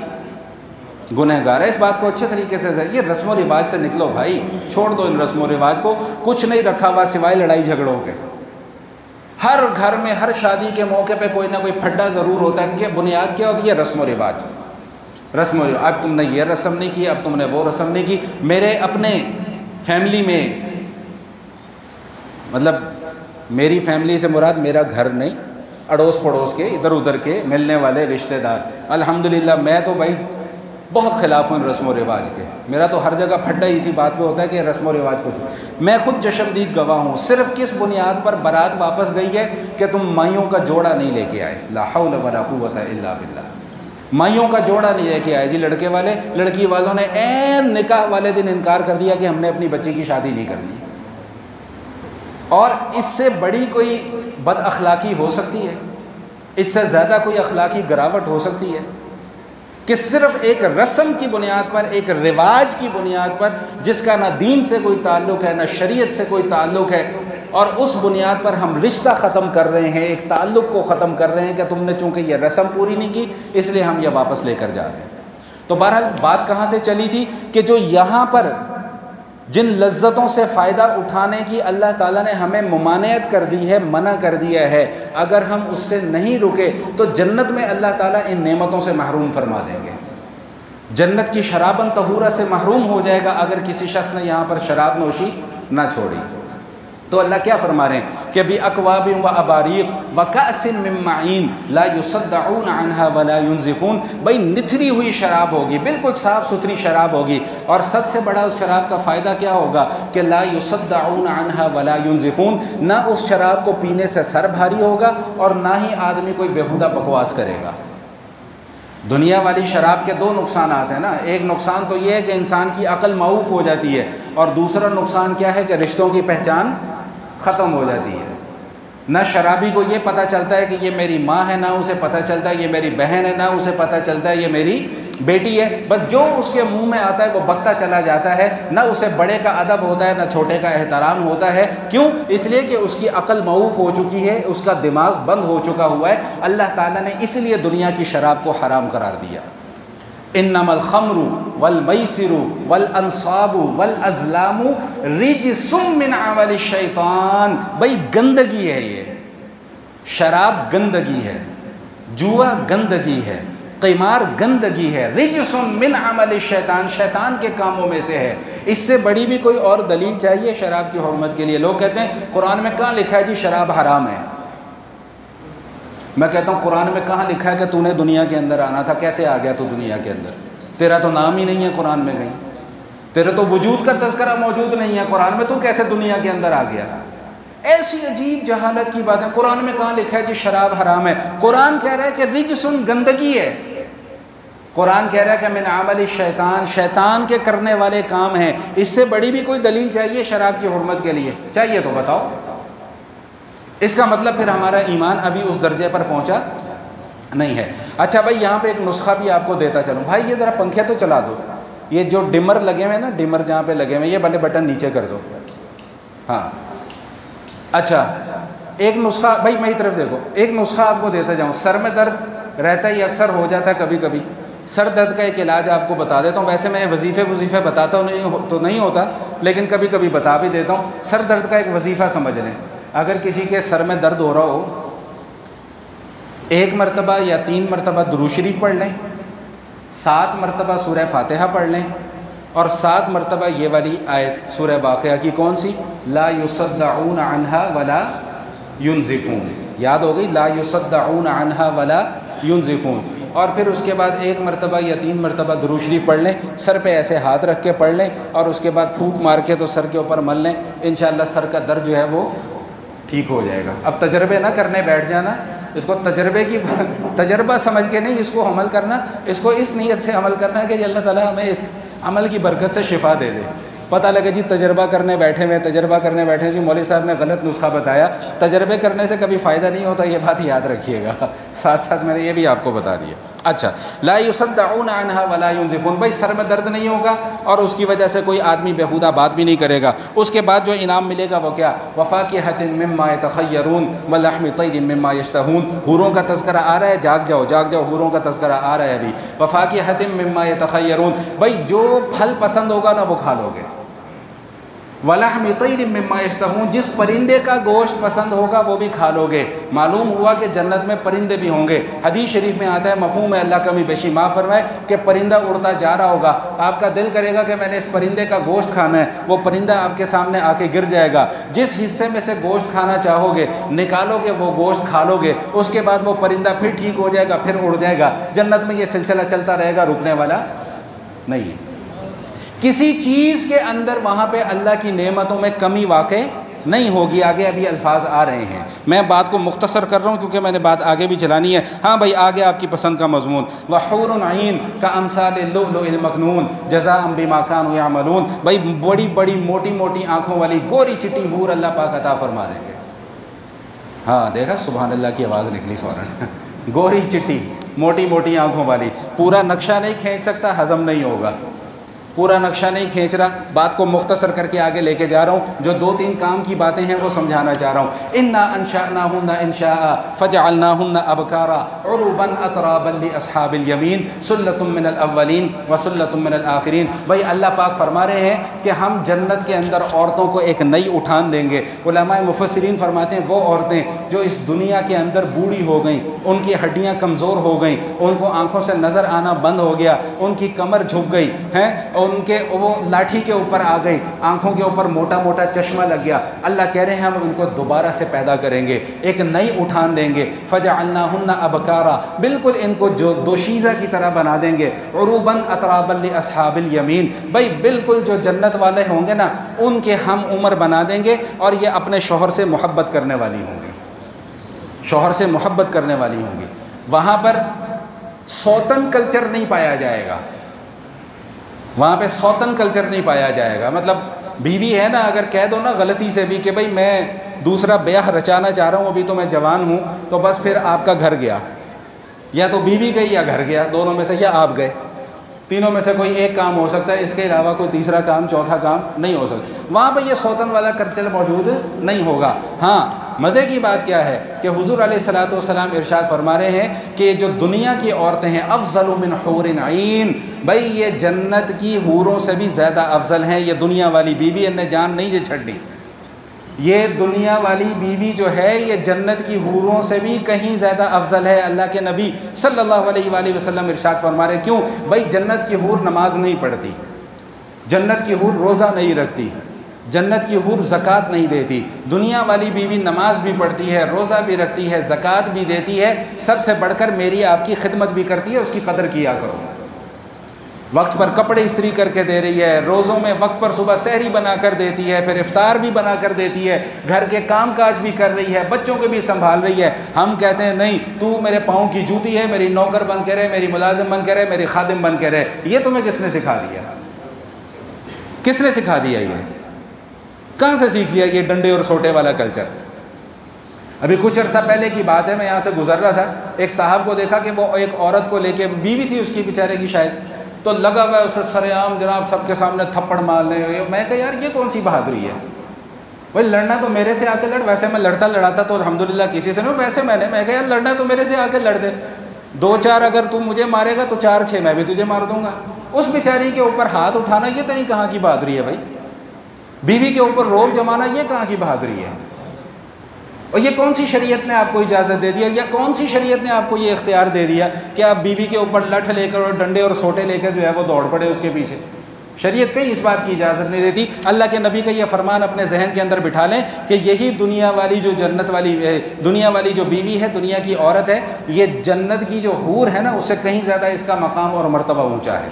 گنہگار ہے۔ اس بات کو اچھے طریقے سے یہ رسم و رواج سے نکلو بھائی، چھوڑ دو ان رسم و رواج کو، کچھ نہیں رکھا ہوا سوائے لڑائی جھگڑوں کے۔ ہر گھر میں ہر شادی کے موقع پہ کوئی نہ کوئی پھڈا ضرور ہوتا ہے کہ بنیاد کیا ہوتی ہے؟ رسم و رواج۔ رسم و رواج، اب تم نے یہ رسم نہیں کی، اب تم نے وہ رسم نہیں کی۔ میرے اپنے فیملی میں، مطلب میری فیملی سے مراد میرا گھر نہیں، اڑوس پڑوس کے ادھر ادھر کے ملنے والے رشتہ دار، الحمدللہ میں تو بھائی بہت خلاف ہوں رسم و رواج کے۔ میرا تو ہر جگہ پھڈا اسی بات پہ ہوتا ہے کہ رسم و رواج کچھ۔ میں خود چشمدید گواہ ہوں، صرف کس بنیاد پر بارات واپس گئی ہے کہ تم مائیوں کا جوڑا نہیں لے کے آئے، لا حول ولا قوت الا باللہ، مائیوں کا جوڑا نہیں لے کے آئے جی لڑکے والے۔ لڑکی والوں نے عین نکاح والے دن انکار کر دیا کہ ہم نے اپنی بچی کی شادی نہیں کرنی۔ اور اس سے بڑی کوئی بد اخلاقی ہو سکتی ہے؟ اس سے زیادہ کوئی اخلاقی گراوٹ ہو سکتی ہے کہ صرف ایک رسم کی بنیاد پر، ایک رواج کی بنیاد پر جس کا نہ دین سے کوئی تعلق ہے نہ شریعت سے کوئی تعلق ہے، اور اس بنیاد پر ہم رشتہ ختم کر رہے ہیں، ایک تعلق کو ختم کر رہے ہیں کہ تم نے چونکہ یہ رسم پوری نہیں کی اس لیے ہم یہ واپس لے کر جا رہے ہیں۔ تو بہرحال بات کہاں سے چلی تھی کہ جو یہاں پر جن لذتوں سے فائدہ اٹھانے کی اللہ تعالیٰ نے ہمیں ممانعت کر دی ہے، منع کر دیا ہے، اگر ہم اس سے نہیں رکے تو جنت میں اللہ تعالیٰ ان نعمتوں سے محروم فرما دیں گے۔ جنت کی شراباً طہورہ سے محروم ہو جائے گا اگر کسی شخص نے یہاں پر شراب نوشی نہ چھوڑی۔ تو اللہ کیا فرما رہے ہیں کہ بِأَكْوَابٍ وَأَبَارِيقٍ وَكَأْسٍ مِّن مَّعِينٍ لَا يُصَدَّعُونَ عَنْهَا وَلَا يُنزِفُونَ، بھائی نتھری ہوئی شراب ہوگی، بالکل صاف ستھری شراب ہوگی، اور سب سے بڑا اس شراب کا فائدہ کیا ہوگا کہ لا يُصَدَّعُونَ عَنْهَا وَلَا يُنزِفُونَ، نہ اس شراب کو پینے سے سر بھاری ہوگا اور نہ ہی آدمی کوئی بیہودہ بکواس کرے گا۔ دنیا والی شراب کے 2 نقصانات ہیں نا، ایک نقصان تو یہ ہے کہ انسان کی عقل معوف ہو جاتی ہے، اور دوسرا نقصان کیا ہے کہ رشتوں کی پہچان ختم ہو جاتی ہے۔ نہ شرابی کو یہ پتہ چلتا ہے کہ یہ میری ماں ہے، نہ اسے پتہ چلتا ہے یہ میری بہن ہے، نہ اسے پتہ چلتا ہے یہ میری بیٹی ہے، بس جو اس کے منہ میں آتا ہے وہ بکتا چلا جاتا ہے، نہ اسے بڑے کا ادب ہوتا ہے نہ چھوٹے کا احترام ہوتا ہے۔ کیوں؟ اس لیے کہ اس کی عقل معوف ہو چکی ہے، اس کا دماغ بند ہو چکا ہوا ہے۔ اللہ تعالیٰ نے اس لیے دنیا کی شراب کو حرام قرار دیا۔ انما الخمر والمیسر والانصاب والازلام رجس من عمل الشیطان، بھائی گندگی ہے، یہ شراب گندگی ہے، جوا گندگی ہے، قمار گندگی ہے، رجس من عمل الشیطان، شیطان کے کاموں میں سے ہے۔ اس سے بڑی بھی کوئی اور دلیل چاہیے شراب کی حرمت کے لیے؟ لوگ کہتے ہیں قرآن میں کہاں لکھا ہے جی شراب حرام ہے؟ میں کہتا ہوں قرآن میں کہاں لکھا ہے کہ تو نے دنیا کے اندر آنا تھا؟ کیسے آ گیا تو دنیا کے اندر؟ تیرا تو نام ہی نہیں ہے قرآن میں کہیں، تیرے تو وجود کا تذکرہ موجود نہیں ہے قرآن میں، تو کیسے دنیا کے اندر آ گیا؟ ایسی عجیب جہالت کی باتیں۔ قرآن میں کہاں لکھا ہے جی شراب حرام ہے؟ قرآن کہہ رہا ہے کہ رجسن گندگی ہے، قرآن کہہ رہا ہے کہ من عمل الشیطان، شیطان کے کرنے والے کام ہیں۔ اس سے بڑی بھی کوئی دلیل چاہیے شراب کی حرمت کے لیے؟ چاہیے تو بتاؤ۔ اس کا مطلب پھر ہمارا ایمان ابھی اس درجے پر پہنچا نہیں ہے۔ اچھا بھائی یہاں پہ ایک نسخہ بھی آپ کو دیتا چلوں، بھائی یہ ذرا پنکھے تو چلا دو، یہ جو ڈمر لگے ہوئے ہیں نا، ڈمر جہاں پہ لگے ہوئے ہیں، یہ بڑے بٹن نیچے کر دو۔ ہاں اچھا ایک نسخہ، بھائی میری طرف دیکھو، ایک نسخہ آپ کو دیتا جاؤں۔ سر میں درد رہتا ہی اکثر ہو جاتا ہے کبھی کبھی، سر درد کا ایک علاج آپ کو بتا دیتا ہوں۔ ویسے میں وظیفے بتاتا ہوں تو نہیں ہوتا، لیکن کبھی کبھی بتا بھی دیتا ہوں۔ سر درد کا ایک وظیفہ سمجھ لیں، اگر کسی کے سر میں درد ہو رہا ہو، 1 مرتبہ یا 3 مرتبہ درود شریف پڑھ لیں، 7 مرتبہ سورہ فاتحہ پڑھ لیں، اور 7 مرتبہ یہ والی آیت سورہ واقعہ کی، کون سی؟ لا یصدعون عنہا ولا ینزفون، یاد ہو گئی؟ لا یصدعون عنہا ولا ینزفون۔ اور پھر اس کے بعد 1 مرتبہ یا 3 مرتبہ درود شریف پڑھ لیں، سر پہ ایسے ہاتھ رکھ کے پڑھ لیں، اور اس کے بعد پھونک مار کے تو سر کے اوپر مل لیں، انشاءاللہ سر کا درد جو ہے وہ ٹھیک ہو جائے گا۔ اب تجربے نہ کرنے بیٹھ جانا، اس کو تجربہ سمجھ کے نہیں اس کو عمل کرنا، اس کو اس نیت سے عمل کرنا ہے کہ اللہ تعالیٰ ہمیں اس عمل کی برکت سے شفا دے دے۔ پتہ لگے جی تجربہ کرنے بیٹھے جی مولوی صاحب نے غلط نسخہ بتایا۔ تجربے کرنے سے کبھی فائدہ نہیں ہوتا، یہ بات یاد رکھیے گا۔ ساتھ ساتھ میں نے یہ بھی آپ کو بتا دیا۔ اچھا لا یصدعون عنہا ولا ینزفون، بھائی سر میں درد نہیں ہوگا اور اس کی وجہ سے کوئی آدمی بیہودہ بات بھی نہیں کرے گا۔ اس کے بعد جو انعام ملے گا وہ کیا؟ وفاکہۃ مما یتخیرون ولحم طیر مما یشتہون، حوروں کا تذکرہ آ رہا ہے، جاگ جاؤ، حوروں کا تذکرہ آ رہا ہے ابھی۔ وفاکہۃ مما یتخیرون، بھائی جو پھل پسند ہوگا نا وہ کھا لو گے۔ وَلَحْمِ طَيْرٍ مِّمَّا يَشْتَهُونَ، جس پرندے کا گوشت پسند ہوگا وہ بھی کھا لو گے۔ معلوم ہوا کہ جنت میں پرندے بھی ہوں گے۔ حدیث شریف میں آتا ہے، مفہوم ہے اللہ کمی بیشی معاف فرمائے، کہ پرندہ اڑتا جا رہا ہوگا، آپ کا دل کرے گا کہ میں نے اس پرندے کا گوشت کھانا ہے، وہ پرندہ آپ کے سامنے آ کے گر جائے گا، جس حصے میں سے گوشت کھانا چاہو گے نکالو گے وہ گوشت کھا لو گے، اس کے بعد وہ پرندہ پھر ٹھیک ہو جائے گا، پھر اڑ جائے گا۔ جنت میں یہ سلسلہ چلتا رہے گا، رکنے والا نہیں ہے۔ کسی چیز کے اندر وہاں پہ اللہ کی نعمتوں میں کمی واقع نہیں ہوگی۔ آگے ابھی الفاظ آ رہے ہیں، میں بات کو مختصر کر رہا ہوں کیونکہ میں نے بات آگے بھی چلانی ہے۔ ہاں بھائی آگے آپ کی پسند کا مضمون، وحور عین کامثال اللؤلؤ المکنون جزاء بما كانوا يعملون، بھائی بڑی بڑی موٹی موٹی آنکھوں والی گوری چٹی حور اللہ پاک عطا فرما دیں گے۔ ہاں دیکھا سبحان اللہ کی آواز نکلی فوراً۔ گوری چٹی موٹی موٹی آنکھوں والی، پورا نقشہ نہیں کھینچ سکتا، ہضم نہیں ہوگا، پورا نقشہ نہیں کھینچ رہا، بات کو مختصر کر کے آگے لے کے جا رہا ہوں۔ جو 2-3 کام کی باتیں ہیں وہ سمجھانا چاہ رہا ہوں۔ انا انشأناہن انشاء فجعلناہن ابکارا عربا اترابا لاصحاب الیمین ثلۃ من الاولین وثلۃ من الآخرین۔ بھائی اللہ پاک فرما رہے ہیں کہ ہم جنت کے اندر عورتوں کو ایک نئی اٹھان دیں گے۔ علماء مفسرین فرماتے ہیں وہ عورتیں جو اس دنیا کے اندر بوڑھی ہو گئیں، ان کی ہڈیاں کمزور ہو گئیں، ان کو آنکھوں سے نظر آنا بند ہو گیا، ان کی کمر جھک گئی ہیں، ان کے وہ لاٹھی کے اوپر آ گئی، آنکھوں کے اوپر موٹا موٹا چشمہ لگ گیا، اللہ کہہ رہے ہیں ہم ان کو دوبارہ سے پیدا کریں گے، ایک نئی اٹھان دیں گے۔ فجعلناہن ابکارا، بالکل ان کو جو دوشیزہ کی طرح بنا دیں گے، عروبا اترابا لاصحاب الیمین، بھائی بالکل جو جنت والے ہوں گے نا ان کے ہم عمر بنا دیں گے، اور یہ اپنے شوہر سے محبت کرنے والی ہوں گی، شوہر سے محبت کرنے والی ہوں گی۔ وہاں پر سوتن کلچر نہیں پایا جائے گا، وہاں پہ سوتن کلچر نہیں پایا جائے گا۔ مطلب بیوی ہے نا، اگر کہہ دو نا غلطی سے بھی کہ بھئی میں دوسرا بیاہ رچانا چاہ رہا ہوں، ابھی تو میں جوان ہوں، تو بس پھر آپ کا گھر گیا، یا تو بیوی گئی یا گھر گیا، دونوں میں سے یا آپ گئے۔ تینوں میں سے کوئی ایک کام ہو سکتا ہے، اس کے علاوہ کوئی تیسرا کام، چوتھا کام نہیں ہو سکتا۔ وہاں پہ یہ سوتن والا کلچر موجود نہیں ہوگا۔ ہاں مزے کی بات کیا ہے کہ حضور علیہ الصلوۃ والسلام ارشاد فرما رہے ہیں کہ جو دنیا کی عورتیں ہیں افضل من حور عین، بھائی یہ جنت کی حوروں سے بھی زیادہ افضل ہیں یہ دنیا والی بیوی، ان نے جان نہیں یہ چھڑنی، یہ دنیا والی بیوی جو ہے یہ جنت کی حوروں سے بھی کہیں زیادہ افضل ہے۔ اللہ کے نبی صلی اللہ علیہ وآلہ وسلم ارشاد فرما رہے، کیوں بھائی جنت کی حور نماز نہیں پڑھتی، جنت کی حور روزہ نہیں رکھتی، جنت کی حور زکوٰۃ نہیں دیتی۔ دنیا والی بیوی نماز بھی پڑھتی ہے، روزہ بھی رکھتی ہے، زکوٰۃ بھی دیتی ہے، سب سے بڑھ کر میری آپ کی خدمت بھی کرتی ہے، اس کی قدر کیا کرو۔ وقت پر کپڑے استری کر کے دے رہی ہے، روزوں میں وقت پر صبح سحری بنا کر دیتی ہے، پھر افطار بھی بنا کر دیتی ہے، گھر کے کام کاج بھی کر رہی ہے، بچوں کو بھی سنبھال رہی ہے۔ ہم کہتے ہیں نہیں تو میرے پاؤں کی جوتی ہے، میری نوکر بن کے رہے، میری ملازم بن کے رہے، میری خادم بن کے رہے۔ یہ تمہیں کس نے سکھا دیا؟ کس نے سکھا دیا؟ یہ کہاں سے سیکھ لیا یہ ڈنڈے اور سوٹے والا کلچر؟ ابھی کچھ عرصہ پہلے کی بات ہے، میں یہاں سے گزر رہا تھا، ایک صاحب کو دیکھا کہ وہ ایک عورت کو لے کے، بیوی تھی اس کی بیچارے کی شاید، تو لگا ہوا ہے اسے سر عام جناب سب کے سامنے تھپڑ مارنے۔ میں کہا یار یہ کون سی بہادری ہے بھائی، لڑنا تو میرے سے آ کے لڑ، ویسے میں لڑتا تو الحمدللہ کسی سے نہیں، ویسے میں کہا یار لڑنا تو میرے سے آ کے لڑ دے، 2-4 اگر تو مجھے مارے گا تو 4-6 میں بھی تجھے مار دوں گا۔ اس بیچاری کے اوپر ہاتھ اٹھانا یہ تیری کہاں کی بہادری ہے بھائی؟ بیوی کے اوپر روب جمانا یہ کہاں کی بہادری ہے؟ اور یہ کون سی شریعت نے آپ کو اجازت دے دیا، یا کون سی شریعت نے آپ کو یہ اختیار دے دیا کہ آپ بیوی کے اوپر لٹھ لے کر اور ڈنڈے اور سوٹے لے کر جو ہے وہ دوڑ پڑے اس کے پیچھے؟ شریعت کہیں اس بات کی اجازت نہیں دیتی۔ اللہ کے نبی کا یہ فرمان اپنے ذہن کے اندر بٹھا لیں کہ یہی دنیا والی جو جنت والی دنیا والی جو بیوی ہے، دنیا کی عورت ہے، یہ جنت کی جو حور ہے نا، اس سے کہیں زیادہ اس کا مقام اور مرتبہ اونچا ہے،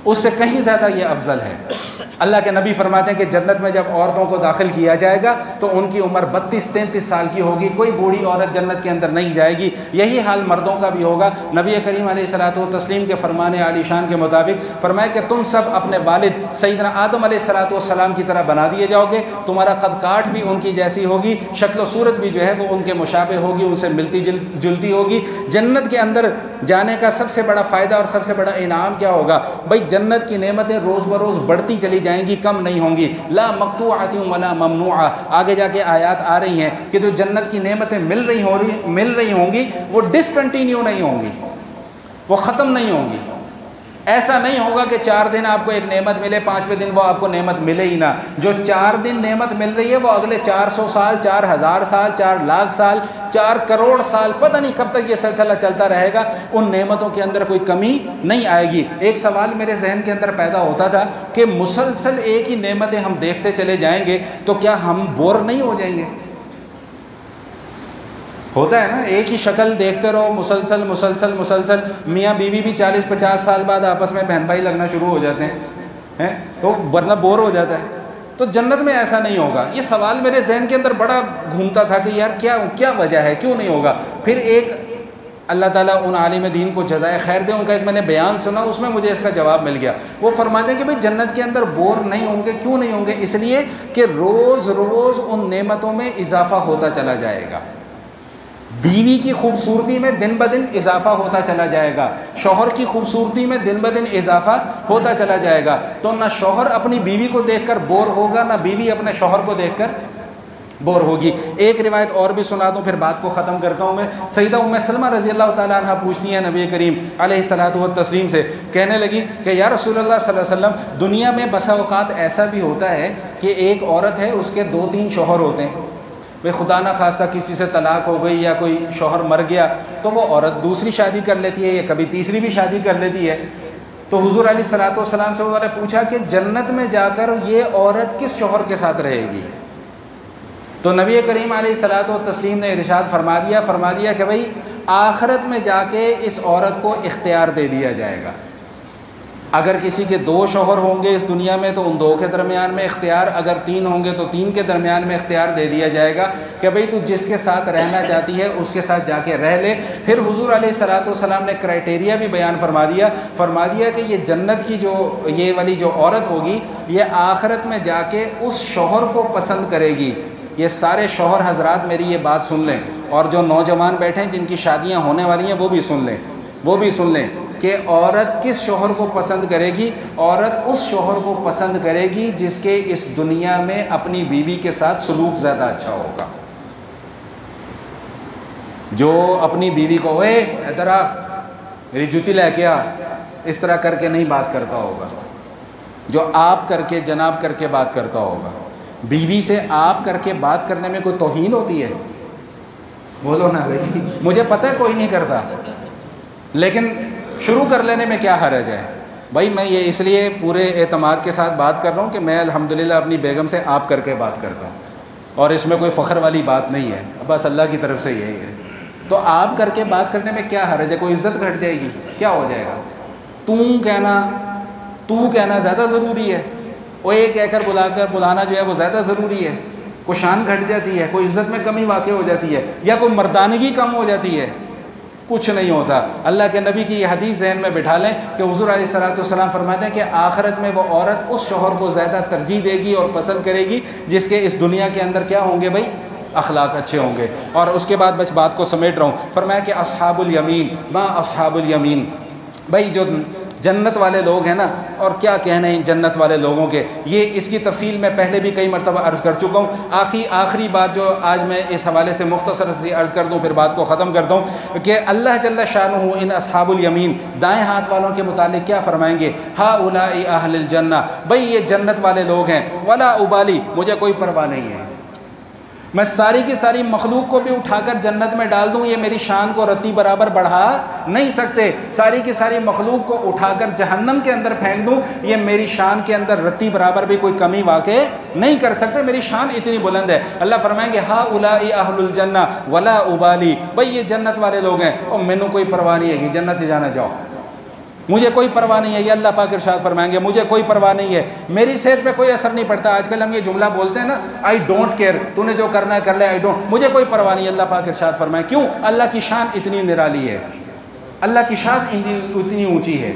اس سے کہیں زیادہ یہ افضل ہے۔ اللہ کے نبی فرماتے ہیں کہ جنت میں جب عورتوں کو داخل کیا جائے گا تو ان کی عمر 32-33 سال کی ہوگی، کوئی بوڑھی عورت جنت کے اندر نہیں جائے گی۔ یہی حال مردوں کا بھی ہوگا۔ نبی کریم علیہ الصلوۃ والتسلیم کے فرمان عالی شان کے مطابق فرمایا کہ تم سب اپنے والد سیدنا آدم علیہ الصلوۃ والسلام کی طرح بنا دیے جاؤ گے، تمہارا قد کاٹ بھی ان کی جیسی ہوگی، شکل و صورت بھی جو ہے وہ ان کے مشابہ ہوگی، ان سے ملتی جلتی ہوگی۔ جنت کے اندر جانے کا سب سے بڑا فائدہ اور سب سے بڑا انعام کیا ہوگا؟ بھائی جنت کی نعمتیں روز بروز بڑھتی چلی جائیں گی، کم نہیں ہوں گی۔ لا مقطوعۃ ولا ممنوعہ، آگے جا کے آیات آ رہی ہیں کہ جو جنت کی نعمتیں مل رہی ہوں گی وہ ڈسکنٹینیو نہیں ہوں گی، وہ ختم نہیں ہوں گی۔ ایسا نہیں ہوگا کہ 4 دن آپ کو ایک نعمت ملے، 5ویں دن وہ آپ کو نعمت ملے ہی نہ۔ جو 4 دن نعمت مل رہی ہے وہ اگلے 400 سال، 4000 سال، 4 لاکھ سال، 4 کروڑ سال، پتہ نہیں کب تک یہ سلسلہ چلتا رہے گا، ان نعمتوں کے اندر کوئی کمی نہیں آئے گی۔ ایک سوال میرے ذہن کے اندر پیدا ہوتا تھا کہ مسلسل ایک ہی نعمتیں ہم دیکھتے چلے جائیں گے تو کیا ہم بور نہیں ہو جائیں گے؟ ہوتا ہے نا، ایک ہی شکل دیکھتے رہو مسلسل، میاں بیوی بھی 40-50 سال بعد آپس میں بہن بھائی لگنا شروع ہو جاتے ہیں تو ورنہ بور ہو جاتا ہے۔ تو جنت میں ایسا نہیں ہوگا۔ یہ سوال میرے ذہن کے اندر بڑا گھومتا تھا کہ یار کیا وجہ ہے، کیوں نہیں ہوگا؟ پھر ایک اللہ تعالیٰ ان عالم دین کو جزائے خیر دے، ان کا ایک میں نے بیان سنا، اس میں مجھے اس کا جواب مل گیا۔ وہ فرماتے ہیں کہ بھئی جنت کے اندر بور نہیں ہوں گے، کیوں نہیں ہوں گے؟ اس لیے کہ روز روز ان نعمتوں میں اضافہ ہوتا چلا جائے گا۔ بیوی کی خوبصورتی میں دن بدن اضافہ ہوتا چلا جائے گا، شوہر کی خوبصورتی میں دن بدن اضافہ ہوتا چلا جائے گا۔ تو نہ شوہر اپنی بیوی کو دیکھ کر بور ہوگا، نہ بیوی اپنے شوہر کو دیکھ کر بور ہوگی۔ ایک روایت اور بھی سنا دوں پھر بات کو ختم کرتا ہوں میں۔ سیدہ ام سلمہ رضی اللہ تعالیٰ عنہ پوچھتی ہیں نبی کریم علیہ الصلوۃ والتسلیم سے، کہنے لگی کہ یا رسول اللہ صلی اللہ علیہ وسلم، دنیا میں بسا اوقات ایسا بھی ہوتا ہے کہ ایک عورت ہے، اس کے 2-3 شوہر ہوتے ہیں، بھئی خدا نہ خواستہ کسی سے طلاق ہو گئی یا کوئی شوہر مر گیا تو وہ عورت دوسری شادی کر لیتی ہے یا کبھی تیسری بھی شادی کر لیتی ہے۔ تو حضور علیہ الصلوۃ والسلام سے انہوں نے پوچھا کہ جنت میں جا کر یہ عورت کس شوہر کے ساتھ رہے گی؟ تو نبی کریم علیہ الصلوۃ والتسلیم نے ارشاد فرما دیا کہ بھئی آخرت میں جا کے اس عورت کو اختیار دے دیا جائے گا۔ اگر کسی کے 2 شوہر ہوں گے اس دنیا میں تو ان 2 کے درمیان میں اختیار، اگر 3 ہوں گے تو 3 کے درمیان میں اختیار دے دیا جائے گا کہ بھئی تو جس کے ساتھ رہنا چاہتی ہے اس کے ساتھ جا کے رہ لے۔ پھر حضور علیہ الصلوۃ والسلام نے کرائٹیریا بھی بیان فرما دیا کہ یہ جنت کی یہ والی جو عورت ہوگی یہ آخرت میں جا کے اس شوہر کو پسند کرے گی۔ یہ سارے شوہر حضرات میری یہ بات سن لیں، اور جو نوجوان بیٹھے ہیں جن کی شادیاں ہونے والی ہیں وہ بھی سن لیں کہ عورت کس شوہر کو پسند کرے گی؟ عورت اس شوہر کو پسند کرے گی جس کے اس دنیا میں اپنی بیوی کے ساتھ سلوک زیادہ اچھا ہوگا، جو اپنی بیوی کو ادھر آ میری جوتی لے کے آ اس طرح کر کے نہیں بات کرتا ہوگا، جو آپ کر کے جناب کر کے بات کرتا ہوگا۔ بیوی سے آپ کر کے بات کرنے میں کوئی توہین ہوتی ہے؟ بولو نا بھائی، مجھے پتہ ہے کوئی نہیں کرتا، لیکن شروع کر لینے میں کیا حرج ہے؟ بھائی میں یہ اس لیے پورے اعتماد کے ساتھ بات کر رہا ہوں کہ میں الحمدللہ اپنی بیگم سے آپ کر کے بات کرتا ہوں، اور اس میں کوئی فخر والی بات نہیں ہے، بس اللہ کی طرف سے یہی ہے۔ تو آپ کر کے بات کرنے میں کیا حرج ہے؟ کوئی عزت گھٹ جائے گی؟ کیا ہو جائے گا؟ تو کہنا زیادہ ضروری ہے، وہ ایک کہہ کر بلانا جو ہے وہ زیادہ ضروری ہے؟ کوئی شان گھٹ جاتی ہے؟ کوئی عزت میں کمی واقع ہو جاتی ہے؟ یا کوئی مردانگی کم ہو جاتی ہے؟ کچھ نہیں ہوتا۔ اللہ کے نبی کی یہ حدیث ذہن میں بٹھا لیں کہ حضور علیہ الصلوۃ والسلام فرماتے ہیں کہ آخرت میں وہ عورت اس شوہر کو زیادہ ترجیح دے گی اور پسند کرے گی جس کے اس دنیا کے اندر کیا ہوں گے بھائی؟ اخلاق اچھے ہوں گے۔ اور اس کے بعد بس بات کو سمیٹ رہا ہوں، فرمایا کہ اصحاب الیمین، ما اصحاب الیمین، بھائی جو جنت والے لوگ ہیں نا، اور کیا کہنا ہے ان جنت والے لوگوں کے، یہ اس کی تفصیل میں پہلے بھی کئی مرتبہ عرض کر چکا ہوں۔ آخری بات جو آج میں اس حوالے سے مختصر سی عرض کر دوں پھر بات کو ختم کرتا ہوں کہ اللہ جل شانہ ان اصحاب الیمین دائیں ہاتھ والوں کے متعلق کیا فرمائیں گے؟ ہؤلاء اہل الجنہ، بھائی یہ جنت والے لوگ ہیں، ولا ابالی، مجھے کوئی پرواہ نہیں ہے، میں ساری کی ساری مخلوق کو بھی اٹھا کر جنت میں ڈال دوں، یہ میری شان کو رتی برابر بڑھا نہیں سکتے، ساری کی ساری مخلوق کو اٹھا کر جہنم کے اندر پھینک دوں، یہ میری شان کے اندر رتی برابر بھی کوئی کمی واقع نہیں کر سکتے، میری شان اتنی بلند ہے۔ اللہ فرمائیں گے ہؤلاء اہل الجنہ ولا ابالی، بھائی یہ جنت والے لوگ ہیں اور مینوں کوئی پرواہ نہیں ہے کہ جنت سے جانا جاؤ، مجھے کوئی پرواہ نہیں ہے، یہ اللہ پاک ارشاد فرمائیں گے مجھے کوئی پرواہ نہیں ہے، میری صحت پہ کوئی اثر نہیں پڑتا۔ آج کل ہم یہ جملہ بولتے ہیں نا، آئی ڈونٹ کیئر، تو نے جو کرنا ہے کر لے، آئی ڈونٹ، مجھے کوئی پرواہ نہیں ہے، اللہ پاک ارشاد فرمائیں۔ کیوں؟ اللہ کی شان اتنی نرالی ہے، اللہ کی شان اتنی اونچی ہے،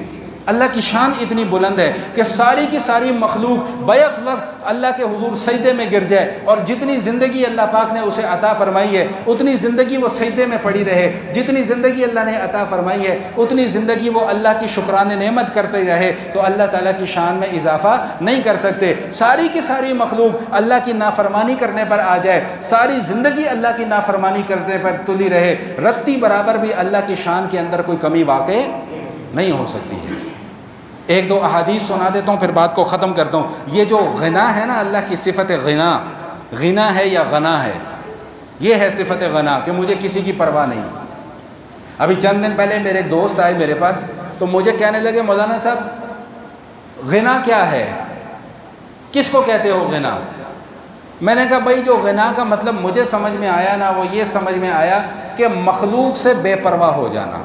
اللہ کی شان اتنی بلند ہے کہ ساری کی ساری مخلوق بیک وقت اللہ کے حضور سجدے میں گر جائے، اور جتنی زندگی اللہ پاک نے اسے عطا فرمائی ہے اتنی زندگی وہ سجدے میں پڑی رہے، جتنی زندگی اللہ نے عطا فرمائی ہے اتنی زندگی وہ اللہ کی شکران نعمت کرتے رہے، تو اللہ تعالیٰ کی شان میں اضافہ نہیں کر سکتے۔ ساری کی ساری مخلوق اللہ کی نافرمانی کرنے پر آ جائے، ساری زندگی اللہ کی نافرمانی کرنے پر تلی رہے، رتی برابر بھی اللہ کی شان کے اندر کوئی کمی واقع نہیں ہو سکتی ہے۔ ایک دو احادیث سنا دیتا ہوں پھر بات کو ختم کرتا ہوں۔ یہ جو غنا ہے نا، اللہ کی صفت غنا ہے یا غنا ہے، یہ ہے صفت غنا کہ مجھے کسی کی پرواہ نہیں۔ ابھی چند دن پہلے میرے دوست آئے میرے پاس تو مجھے کہنے لگے مولانا صاحب غنا کیا ہے، کس کو کہتے ہو غنا؟ میں نے کہا بھائی جو غنا کا مطلب مجھے سمجھ میں آیا نا، وہ یہ سمجھ میں آیا کہ مخلوق سے بے پرواہ ہو جانا،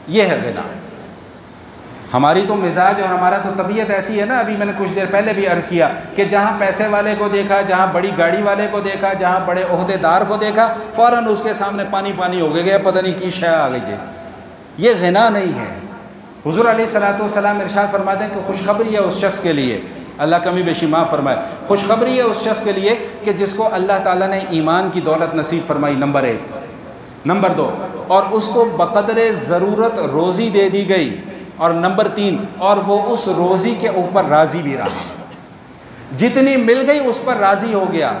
یہ ہے غنا۔ ہماری تو مزاج اور ہمارا تو طبیعت ایسی ہے نا، ابھی میں نے کچھ دیر پہلے بھی عرض کیا کہ جہاں پیسے والے کو دیکھا، جہاں بڑی گاڑی والے کو دیکھا، جہاں بڑے عہدے دار کو دیکھا، فوراً اس کے سامنے پانی پانی ہو گیا، پتہ نہیں کی شے آ گئی ہے۔ یہ غنا نہیں ہے۔ حضور علیہ الصلوۃ والسلام ارشاد فرماتے ہیں کہ خوشخبری ہے اس شخص کے لیے، اللہ کمی بیشی معاف فرمائے، خوشخبری ہے اس شخص کے لیے کہ جس کو اللہ تعالیٰ نے ایمان کی دولت نصیب فرمائی، نمبر 1، نمبر 2، اور اس کو بقدر ضرورت روزی دے دی گئی، اور نمبر 3، اور وہ اس روزی کے اوپر راضی بھی رہا، جتنی مل گئی اس پر راضی ہو گیا۔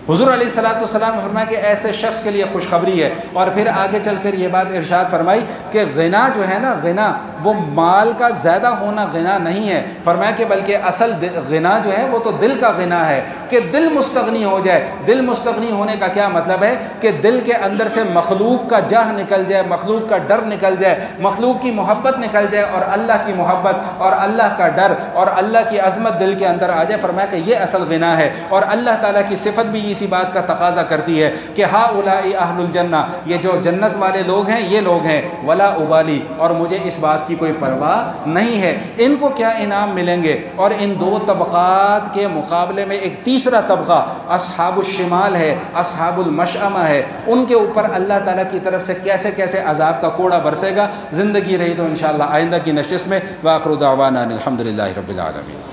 حضور علیہ الصلوۃ والسلام نے فرمایا کہ ایسے شخص کے لیے خوشخبری ہے۔ اور پھر آگے چل کر یہ بات ارشاد فرمائی کہ غنا جو ہے نا، غنا وہ مال کا زیادہ ہونا غنا نہیں ہے، فرمایا کہ بلکہ اصل غنا جو ہے وہ تو دل کا غنا ہے، کہ دل مستغنی ہو جائے۔ دل مستغنی ہونے کا کیا مطلب ہے؟ کہ دل کے اندر سے مخلوق کا جاہ نکل جائے، مخلوق کا ڈر نکل جائے، مخلوق کی محبت نکل جائے، اور اللہ کی محبت اور اللہ کا ڈر اور اللہ کی عظمت دل کے اندر آ جائے۔ فرمایا کہ یہ اصل غنا ہے، اور اللہ تعالیٰ کی صفت بھی اسی بات کا تقاضا کرتی ہے کہ ہؤلاء اہل الجنہ، یہ جو جنت والے لوگ ہیں یہ لوگ ہیں، ولا ابالی، اور مجھے اس بات کی کوئی پرواہ نہیں ہے۔ ان کو کیا انعام ملیں گے؟ اور ان دو طبقات کے مقابلے میں ایک تیسرا طبقہ اصحاب الشمال ہے، اصحاب المشأمہ ہے، ان کے اوپر اللہ تعالیٰ کی طرف سے کیسے کیسے عذاب کا کوڑا برسے گا۔ زندگی رہی تو انشاءاللہ آئندہ کی نشست میں۔ وآخر دعوانا الحمدللہ رب العالمین۔